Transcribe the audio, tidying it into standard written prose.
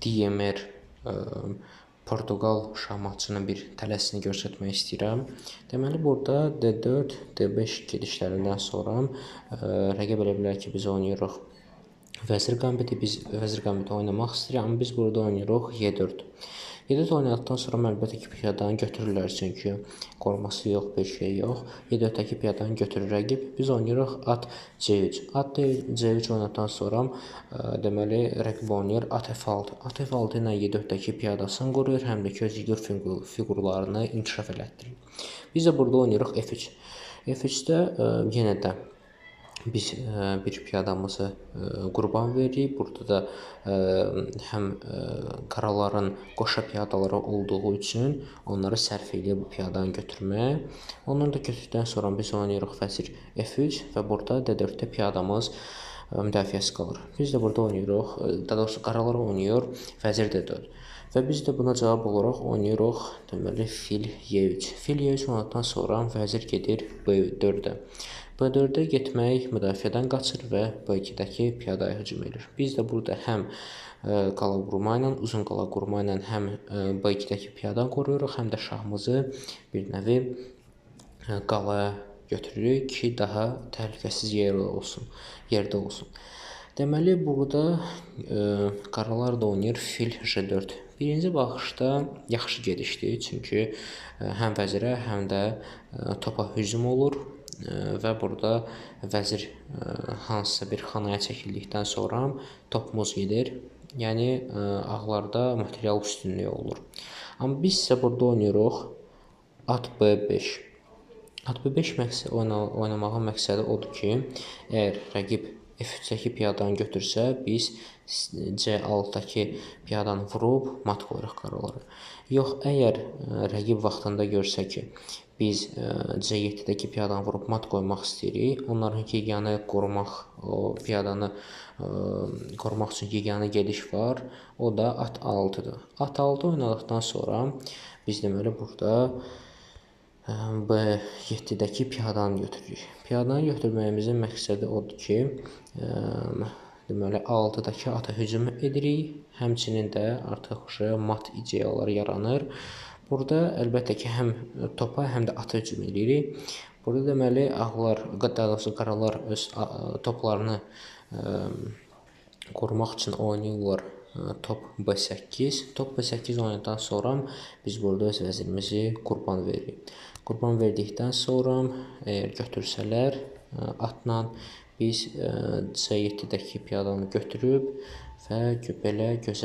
DMR Portuqal şahmatçının bir tələsini göstərmək istəyirəm. Deməli, burada D4, D5 gedişlərindən sonra rəqib elə bilər ki, biz oynayırıq vəzir qambiti. Biz vəzir qambiti oynamaq istəyirik, amma biz burada oynayırıq Y4. Y4 oynadıqdan sonra əlbəttə ki, piyadanı götürürlər, çünki qoruması yox, bir şey yox. Y4-dəki piyadanı götürür rəqib. Biz oynayırıq at C3. At C3 oynadıqdan sonra deməli rəqib oynayır at F6. At F6 ilə Y4-dəki piyadasını qoruyur, həm də ki, öz yiqur fiqurlarını inkişaf elətdirir. Biz də burada oynayırıq F3. F3-də yenə də biz bir piyadamızı qurban veririk. Burada da həm qaraların qoşa piyadaları olduğu üçün onları sərf eləyir bu piyadanı götürməyə. Onları da götürdükdən sonra biz oynayırıq vəzir F3 və burada D4-də piyadamız müdafiəsi qalır. Biz də burada oynayırıq, daha doğrusu qaralar oynayır vəzir D4. Və biz də buna cavab olaraq oynayırıq deməli fil Y3. Fil Y3 oynadıqdan sonra vəzir gedir B4-də. B4-də getmək müdafiədən qaçır və B2-dəki piyadaya hücum edir. Biz də burada həm qala qurma ilə, uzun qala qurma ilə həm B2-dəki piyadanı qoruyuruq, həm də şahımızı bir nəvi qalaya götürürük ki, daha təhlükəsiz yerdə olsun. Deməli, burada qaralar da oynayır fil J4. Birinci baxışda yaxşı gedişdir, çünki həm vəzirə, həm də topa hücum olur və burada vəzir hansısa bir xanaya çəkildikdən sonra topumuz gedir. Yəni, ağlarda material üstünlüyü olur. Amma biz isə burada oynayırıq at B5. At B5 oynamağın məqsədi odur ki, əgər rəqib F3-dəki piyadanı götürsə, biz C6-dakı piyadanı vurub mat qoyuruq qaralara. Yox, əgər rəqib vaxtında görsə ki, biz C7-dəki piyadanı vurub mat qoymaq istəyirik, onların yeganə qorumaq, o piyadanı qorumaq üçün yeganə gediş var, o da at 6-dır. At 6 oynadıqdan sonra biz deməli burada B7-dəki piyadanı götürürük. Piyadanı götürməyimizin məqsədi odur ki, deməli 6-dakı ata hücum edirik. Həmçinin də artıq mat ideyaları yaranır. Burada əlbəttə ki, həm topa, həm də ata hücum edirik. Burada deməli ağlar, daha doğrusu qaralar öz toplarını qorumaq üçün oynayırlar top B8. Top B8 oynadıqdan sonra biz burada öz vəzirimizi qurban veririk. Qurban verdikdən sonra əgər götürsələr atla biz C7-dəki piyadanı götürüb və belə gözəl